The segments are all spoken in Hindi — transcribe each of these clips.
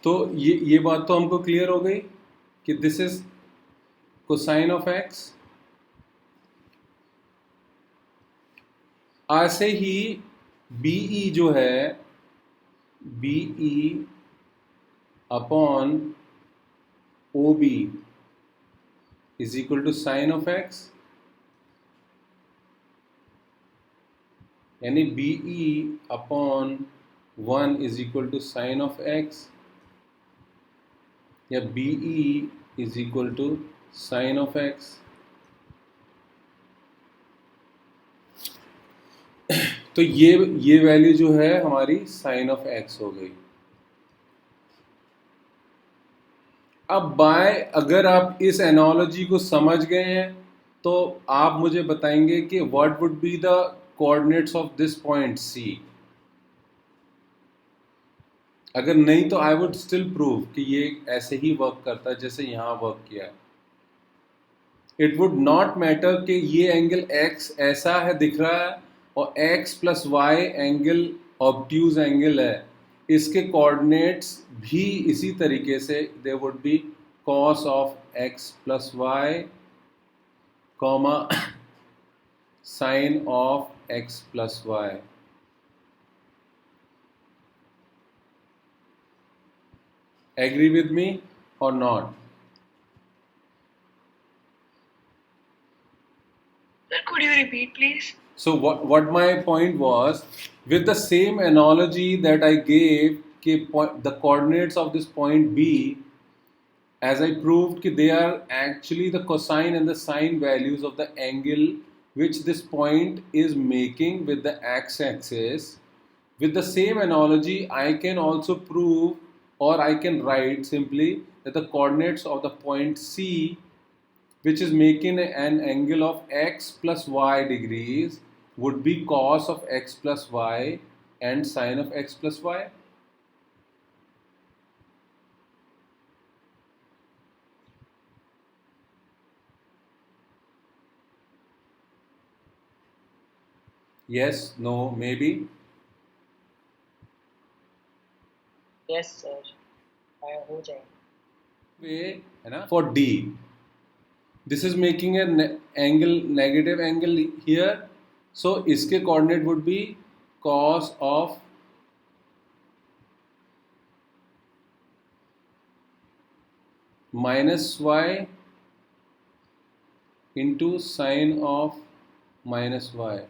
तो ये बात तो हमको क्लियर हो गई कि this is cosine of x. ऐसे ही बीई जो है, B upon O B is equal to sine of x, यानी B upon 1 is equal to sine of x, या B is equal to sine of x. तो ये वैल्यू जो है हमारी साइन ऑफ एक्स हो गई। अब बाय अगर आप इस एनालॉजी को समझ गए हैं तो आप मुझे बताएंगे कि what would be the coordinates of this point C. अगर नहीं तो आई वुड स्टिल प्रूव कि ये ऐसे ही वर्क करता है जैसे यहां वर्क किया है। इट वुड नॉट मैटर कि ये एंगल x ऐसा है दिख रहा है और x plus Y angle obtuse angle है, इसके कोऑर्डिनेट्स भी इसी तरीके से they would be cos of x plus Y comma sine of x plus Y. Agree with me और not? Sir, could you repeat, please? So what my point was, with the same analogy that I gave, the coordinates of this point B, as I proved, they are actually the cosine and the sine values of the angle which this point is making with the x-axis. With the same analogy, I can also prove, or I can write simply, that the coordinates of the point C, which is making an angle of x plus y degrees, would be cos of x plus y and sine of x plus y. Yes, no, maybe? Yes, sir. हो जाएगा। Way है ना? For D, this is making an angle, negative angle here, so इसके coordinate would be cos of minus y into sine of minus y.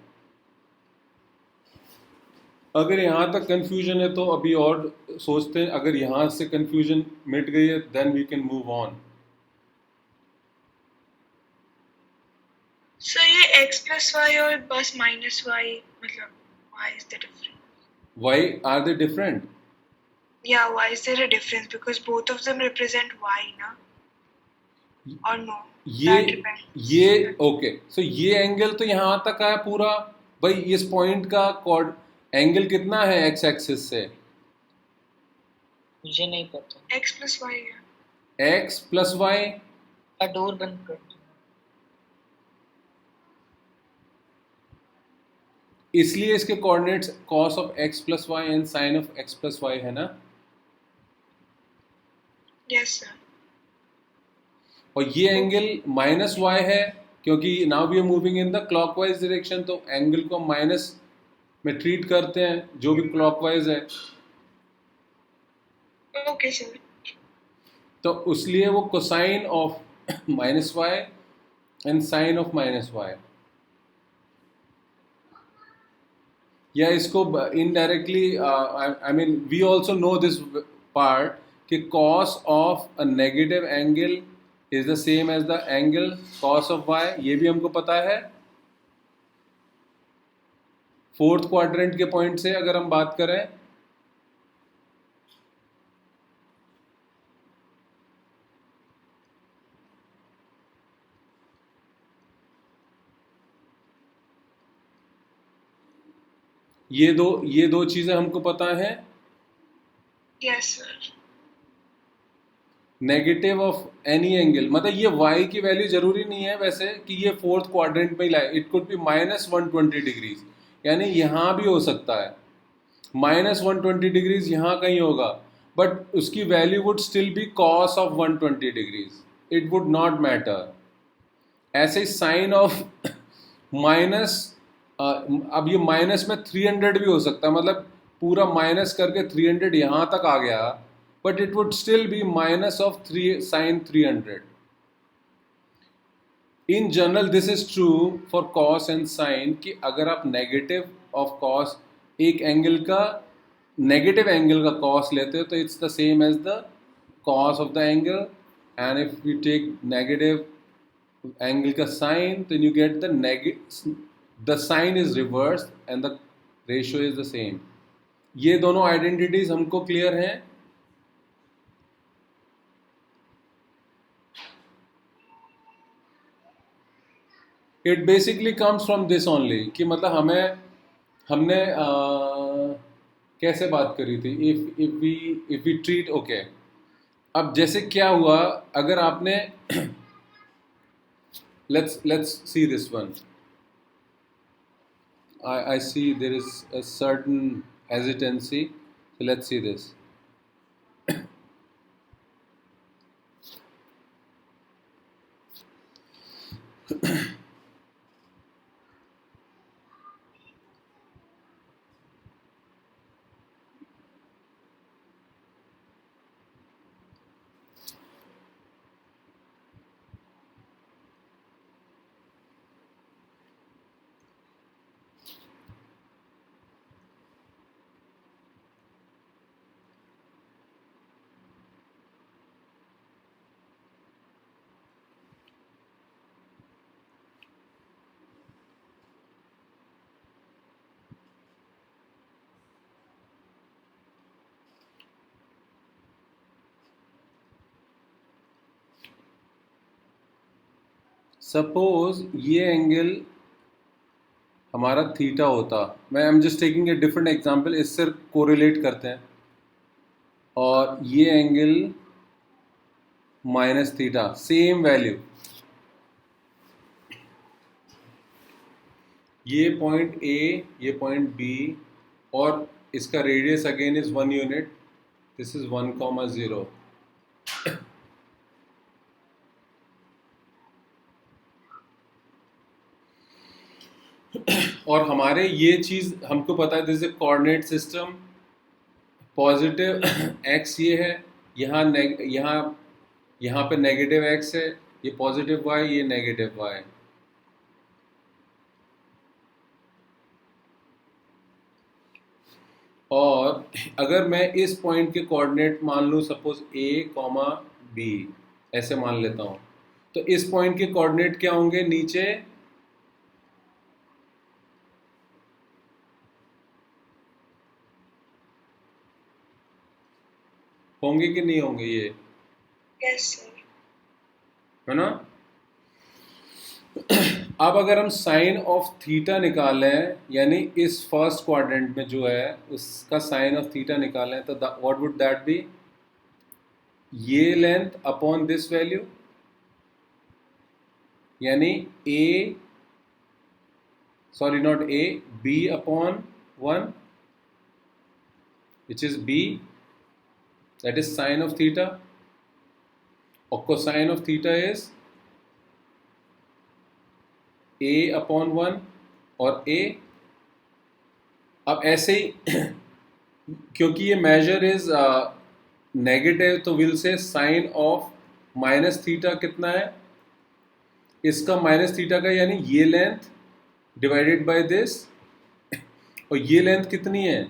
अगर यहाँ तक कंफ्यूजन है तो अभी और सोचते हैं, अगर यहाँ से कंफ्यूजन मिट गई है then we can move on. Sir ये x plus y और बस minus y, मतलब why is the difference? Why are they different? Yeah, why is there a difference? Because both of them represent y, ना? Or no? ये ओके, सो ये एंगल तो यहाँ तक आया पूरा भाई। इस पॉइंट का एंगल कितना है एक्स एक्सिस से? मुझे नहीं पता। x plus y है। x plus Y. डोर बंद कर दो। इसलिए इसके coordinates cos of x plus Y and sine of x plus Y है ना? Yes, sir. और ये एंगल माइनस y है क्योंकि now we are moving in the clockwise direction, तो एंगल को माइनस में ट्रीट करते हैं जो भी क्लॉकवाइज है। Okay, sir. तो उसलिए वो cosine of minus y and sine of minus y, या इसको indirectly I mean we also know this part कि cos of a negative angle is the same as the angle cos of y, ये भी हमको पता है। फोर्थ क्वाड्रेंट के पॉइंट से अगर हम बात करें, ये दो चीजें हमको पता है। Yes, sir. Negative of any angle, मतलब ये y की वैल्यू जरूरी नहीं है वैसे कि ये फोर्थ क्वाड्रेंट में ही लाए, इट कुड बी -120 डिग्रीज, यानी यहाँ भी हो सकता है। -120 डिग्रीज यहाँ कहीं होगा, but उसकी value would still B cos of 120 degrees. It would not matter. ऐसे ही साइन ऑफ माइनस, अब ये माइनस में 300 भी हो सकता है, मतलब पूरा माइनस करके 300 यहाँ तक आ गया, but it would still be minus of 3 sine 300. In general this is true for cos and sine कि अगर आप नेगेटिव ऑफ कॉस, एक एंगल का नेगेटिव एंगल का कॉस लेते हो तो it's the same as the cos of the angle, and if you take negative angle का sine then you get the sign is reversed and the ratio is the same. ये दोनों आइडेंटिटीज हमको क्लियर हैं. It basically comes from this only कि मतलब हमने कैसे बात करी थी, इफ वी ट्रीट ओके. अब जैसे क्या हुआ अगर आपने let's see this one. I see there is a certain hesitancy, so let's see this. Suppose ये एंगल हमारा थीटा होता, मैं I am just taking a different example, इससे कोरिलेट करते हैं, और ये angle minus theta, same value, ये पॉइंट ए, ये पॉइंट बी, और इसका radius again is 1 unit, this is 1,0. और हमारे ये चीज़ हमको पता है, this is coordinate system, positive x ये है, यहाँ पे नेगेटिव एक्स है, ये पॉजिटिव वाई, ये नेगेटिव वाई. और अगर मैं इस पॉइंट के कोऑर्डिनेट मान लूँ, सपोज ए कॉमा बी ऐसे मान लेता हूँ, तो इस पॉइंट के कोऑर्डिनेट क्या होंगे, नीचे होंगे कि नहीं होंगे ये? Yes sir. है ना? अब अगर हम साइन ऑफ थीटा निकालें, यानी इस फर्स्ट क्वाड्रेंट में जो है उसका साइन ऑफ थीटा निकालें, तो व्हाट वुड दैट बी? ये लेंथ अपॉन दिस वैल्यू, यानी A, sorry not A, B upon 1 which is b, that is sine of theta, or cosine of theta is a upon 1 और a. अब ऐसे ही क्योंकि ये मेजर इज नेगेटिव, तो will say sine of minus theta कितना है, इसका माइनस थीटा का, यानी ये लेंथ डिवाइडेड बाय दिस, और ये लेंथ कितनी है,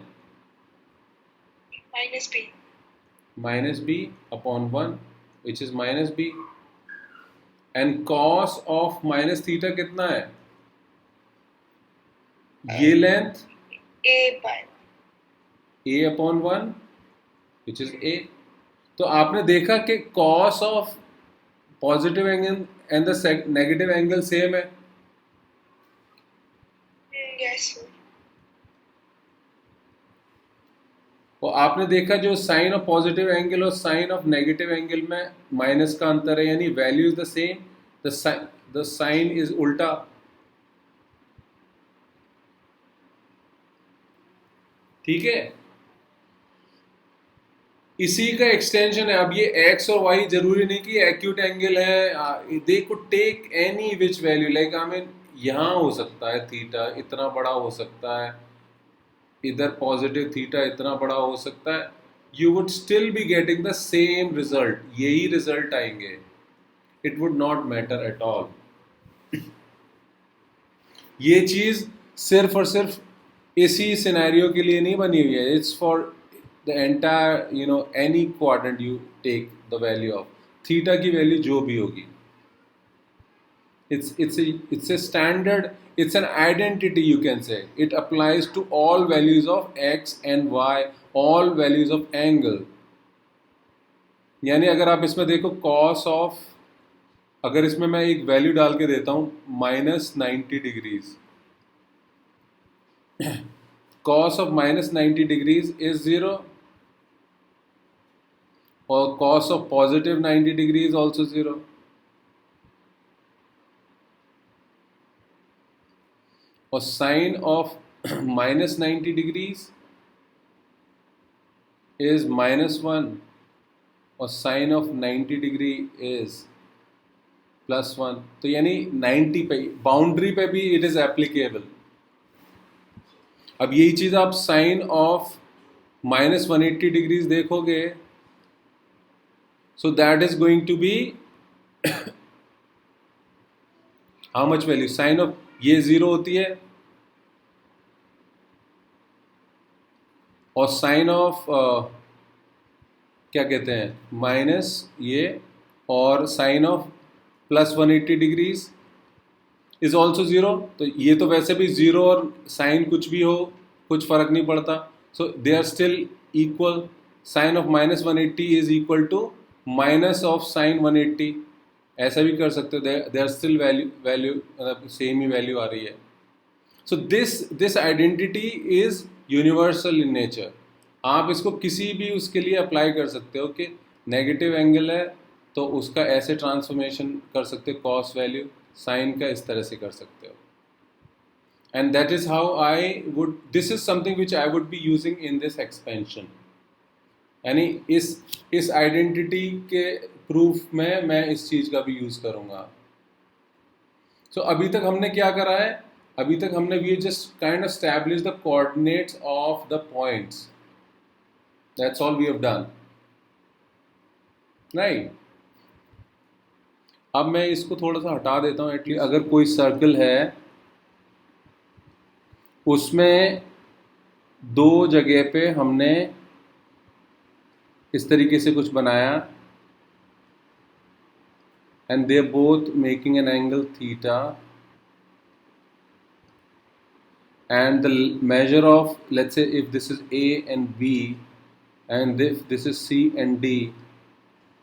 minus B. Minus B upon 1 which is minus B, and cos of minus theta कितना है, ये length A by a upon 1 which is a. तो आपने देखा कि cos of positive angle and the negative angle same है. Yes sir. और आपने देखा जो साइन ऑफ पॉजिटिव एंगल और साइन ऑफ नेगेटिव एंगल में माइनस का अंतर है, यानी value is the same, the sign is उल्टा. ठीक है. इसी का एक्सटेंशन है. अब ये x और y जरूरी नहीं कि एक्यूट एंगल है. They could take any which value, like I mean यहाँ हो सकता है थीटा इतना बड़ा हो सकता है, इधर पॉजिटिव थीटा इतना बड़ा हो सकता है. You would still be getting the same result, यही रिजल्ट आएंगे. It would not matter at all. ये चीज सिर्फ और सिर्फ इसी सिनेरियो के लिए नहीं बनी हुई है. It's for the entire, you know, any quadrant you take the value of theta की वैल्यू जो भी होगी. It's a standard, it's an identity, you can say. It applies to all values of x and y, all values of angle. यानी अगर आप इसमें देखो cos ऑफ, अगर इसमें मैं एक वैल्यू डाल के देता हूं -90 degrees, cos of -90 degrees is 0 और cos of +90 degree is also 0. और साइन ऑफ -90 डिग्रीज इज -1 और साइन ऑफ 90 डिग्री इज +1. तो यानी 90 पे, बाउंड्री पे भी इट इज एप्लीकेबल. अब यही चीज आप साइन ऑफ -180 डिग्रीज देखोगे, so that is going to be how much value, sine of ये 0 होती है और साइन ऑफ क्या कहते हैं माइनस ये, और sine of +180 degrees is also 0. तो ये तो वैसे भी 0 और साइन कुछ भी हो कुछ फर्क नहीं पड़ता. So they are still equal. Sine of -180 is equal to minus of sine 180. ऐसा भी कर सकते हो. दे आर स्टिल वैल्यू मतलब सेम ही वैल्यू आ रही है. So this identity is universal in nature. आप इसको किसी भी उसके लिए अप्लाई कर सकते हो कि नेगेटिव एंगल है तो उसका ऐसे ट्रांसफॉर्मेशन कर सकते हो, कॉस वैल्यू, साइन का इस तरह से कर सकते हो. And that is how I would, this is something which I would be using in this expansion. यानी इस आइडेंटिटी के प्रूफ में मैं इस चीज़ का भी यूज़ करूँगा. सो अभी तक हमने क्या करा है, अभी तक हमने we just kind of establish the coordinates of the points. That's all we have done, right. अब मैं इसको थोड़ा सा हटा देता हूँ. एटलीस्ट अगर कोई सर्कल है उसमें दो जगह पे हमने इस तरीके से कुछ बनाया and they're both making an angle theta, and the measure of, let's say if this is A and B and if this is C and D,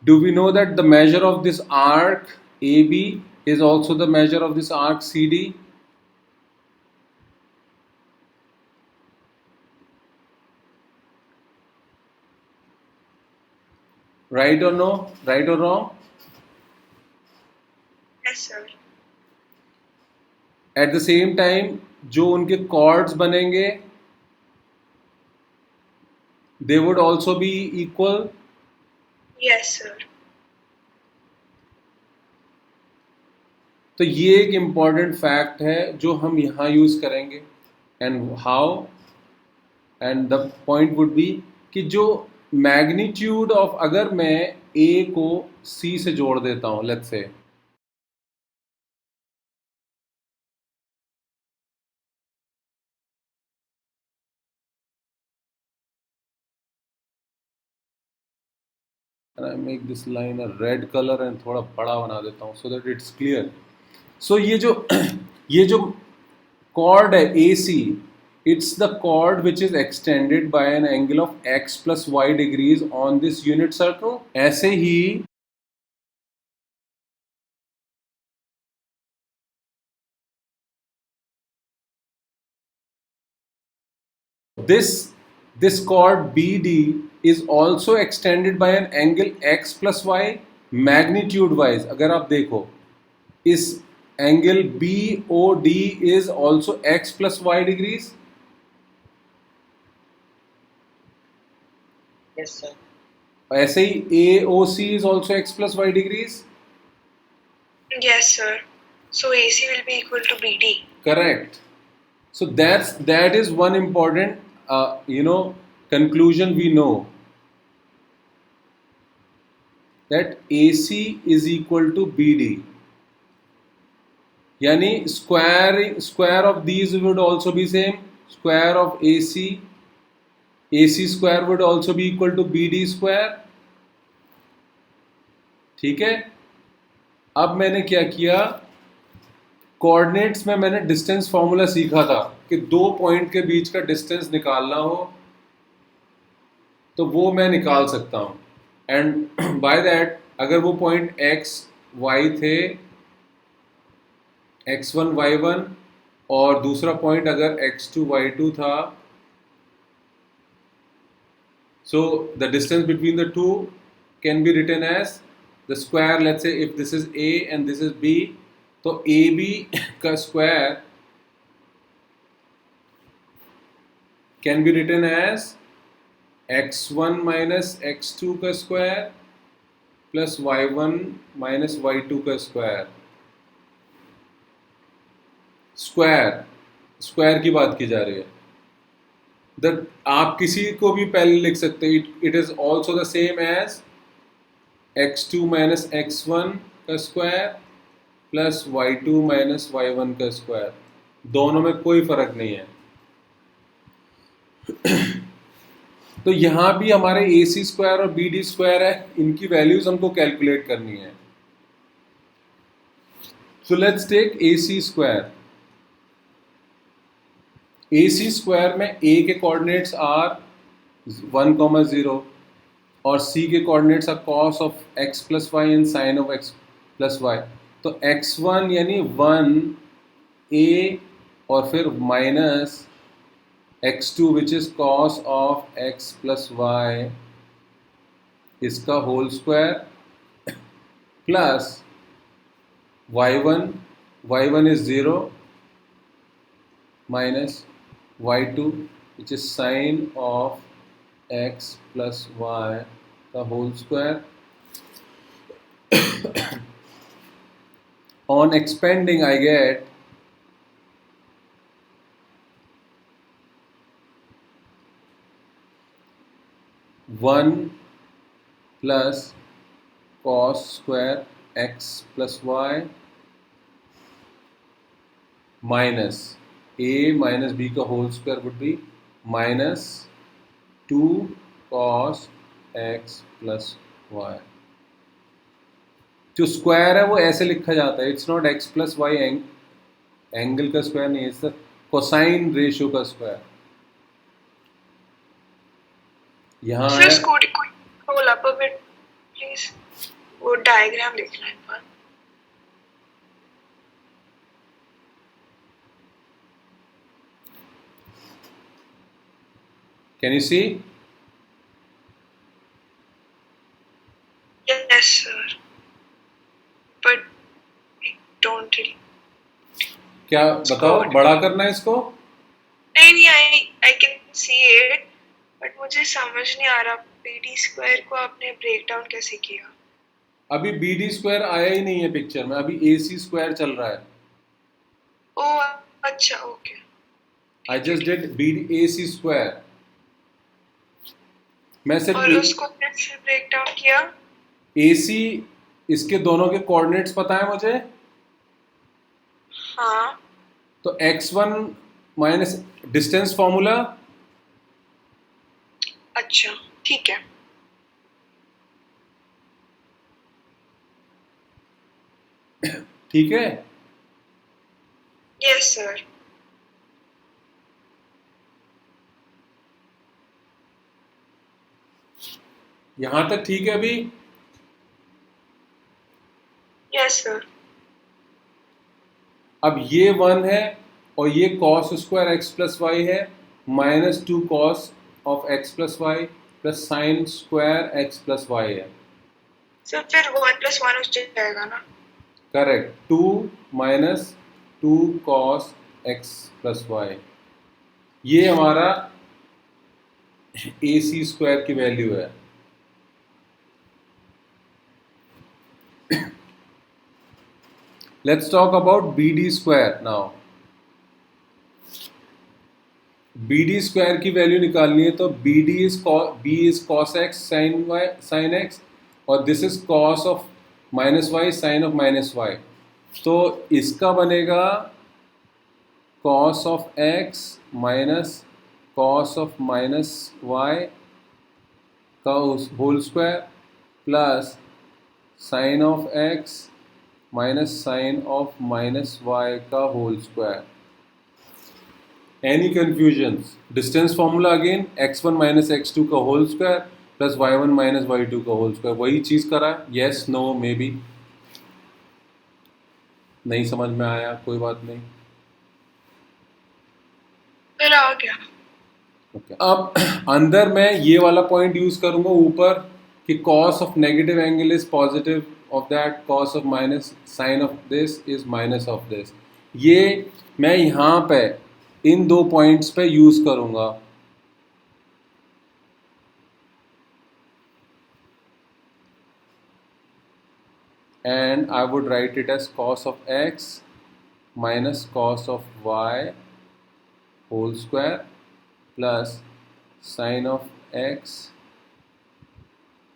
do we know that the measure of this arc AB is also the measure of this arc CD? Right or no? Right or wrong? Yes, sir. At the same time जो उनके chords बनेंगे they would also be equal. Yes, sir. तो ये एक इम्पॉर्टेंट फैक्ट है जो हम यहाँ यूज़ करेंगे. And how, and the point would be कि जो मैग्नीट्यूड ऑफ, अगर मैं ए को सी से जोड़ देता हूँ, let's say, and I make this line a red color and थोड़ा बड़ा बना देता हूँ so that it's clear. So ये जो chord है AC, it's the chord which is extended by an angle of x plus y degrees on this unit circle. ऐसे ही this chord BD is also extended by an angle x plus y magnitude wise. अगर आप देखो इस angle BOD is also x plus y degrees. Yes, sir. ऐसे ही AOC is also x plus y degrees. Yes, sir. So AC will be equal to BD. Correct. So that is one important conclusion we know, that AC is equal to BD. यानी square of these would also be same. Square of AC square would also be equal to BD square. ठीक है. अब मैंने क्या किया, कोऑर्डिनेट्स में मैंने डिस्टेंस फॉर्मूला सीखा था कि दो पॉइंट के बीच का डिस्टेंस निकालना हो तो वो मैं निकाल सकता हूं. एंड बाय दैट अगर वो पॉइंट x y थे, x1 y1, और दूसरा पॉइंट अगर x2 y2 था, so the distance between the two can be written as the square. Let's say if this is A and this is B, तो AB का square can be written as x1 minus x2 का square plus y1 minus y2 का square. स्क्वायर की बात की जा रही है. आप किसी को भी पहले लिख सकते हैं. It is also the same as x2 minus x1 का square plus y2 minus y1 का स्क्वायर. दोनों में कोई फर्क नहीं है. तो यहां भी हमारे AC स्क्वायर और BD स्क्वायर है, इनकी वैल्यूज हमको कैलकुलेट करनी है. So let's take AC square. AC square में A के कोऑर्डिनेट्स आर 1, 0 और C के coordinates are cos of x plus Y and sine of x plus y. तो x1 यानी 1 A और फिर minus x2 which is cos of x plus y इसका whole square plus y1 is 0 minus y2 which is sine of x plus y the whole square. On expanding I get one plus cos square x plus y minus a minus b का whole square would be minus 2 cos x plus y. जो स्क्वायर है वो ऐसे लिखा जाता है. It's not x plus Y angle का स्क्वायर नहीं, इट्स कोसाइन रेशियो का स्क्वायर. यहाँ है roll up a bit please. वो डायग्राम लिखना है एक बार. Can you see? Yes, sir. But I don't really. क्या बताओ, बड़ा करना है इसको? नहीं, I can see it, but मुझे समझ नहीं आ रहा BD स्क्वायर को आपने ब्रेक डाउन कैसे किया. अभी BD स्क्वायर आया ही नहीं है पिक्चर में, अभी AC स्क्वायर चल रहा है. ओह अच्छा, okay. I just did BD AC square. मैं सिर्फ और उसको कैसे ब्रेक डाउन किया? AC इसके दोनों के कोऑर्डिनेट्स पता है मुझे. हाँ. तो x1 माइनस डिस्टेंस फॉर्मूला. अच्छा ठीक है. ठीक है. Yes sir. यहां तक ठीक है अभी. Yes sir. अब ये 1 है और ये cos square x plus Y है minus 2 cos of x plus y plus sine square x plus Y है. सर फिर 1 + 1 हो जाएगा ना. Correct. 2 minus 2 cos x plus y. ये हमारा AC स्क्वायर की वैल्यू है. Let's talk about BD square now. BD square की वैल्यू निकालनी है तो BD is cos x sin x और this is cos of minus y sin of minus y. तो इसका बनेगा cos of x minus cos of minus y का होल स्क्वायर प्लस sin of x minus sin of minus y का whole square. Any confusions? Distance formula again x1 minus x2 का whole square plus y1 minus y2 का होल स्क्वायर. वही चीज करा. Yes, no, maybe. नहीं समझ में आया कोई बात नहीं. फिर आ गया. Okay. अब अंदर मैं ये वाला पॉइंट यूज करूंगा ऊपर कि cos of negative angle is positive of that, cos of minus sin of this is minus of this. ये मैं यहाँ पे इन दो पॉइंट्स पे यूज करूंगा. And I would write it as cos of x minus cos of y whole square plus sin of x.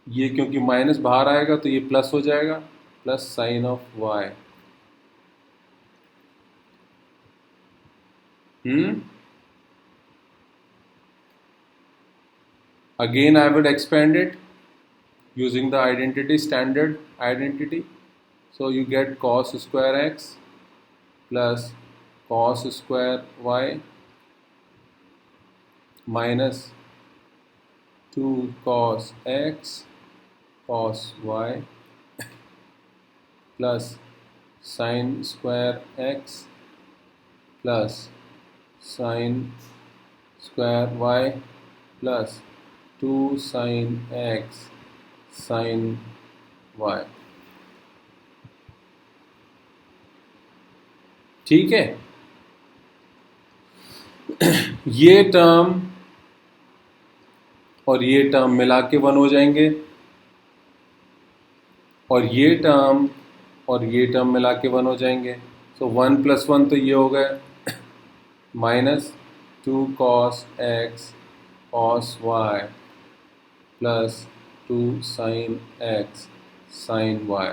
ये क्योंकि माइनस बाहर आएगा तो ये प्लस हो जाएगा plus sin of y. Again I would expand it using the identity, standard identity. So you get cos square x plus cos square y minus 2 cos x cos y plus sin square x plus sin square y plus 2 sin x sin y. ठीक है. ये टर्म और ये टर्म मिला के 1 हो जाएंगे और ये टर्म और ये टर्म मिला के 1 हो जाएंगे. सो 1 + 1 तो ये हो गया minus 2 cos x cos y plus 2 sin x sin y.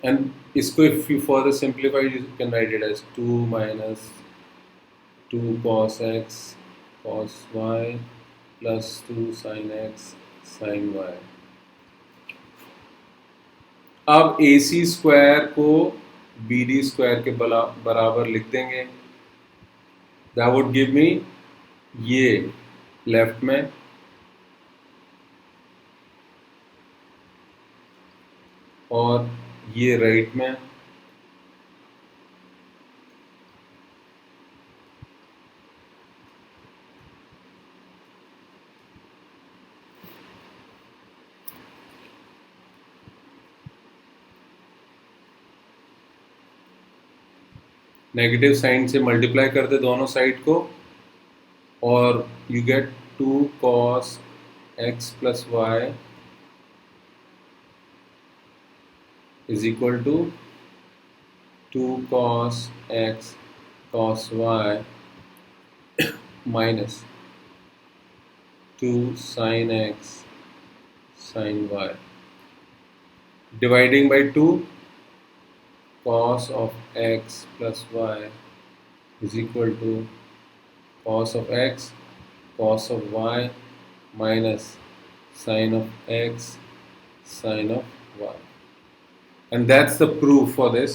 And इसको if you further simplify you can write it as 2 minus 2 cos x cos y plus 2 sin x sin y. अब AC स्क्वायर को BD स्क्वायर के बराबर लिख देंगे. That would give me ये लेफ्ट में और ये राइट में. नेगेटिव साइन से मल्टीप्लाई कर दे दोनों साइड को और you get 2 cos x plus y is equal to 2 cos x cos y minus 2 sin x sin y. Dividing by 2, cos of x plus y is equal to cos of x cos of y minus sin of x sin of y. And that's the proof for this.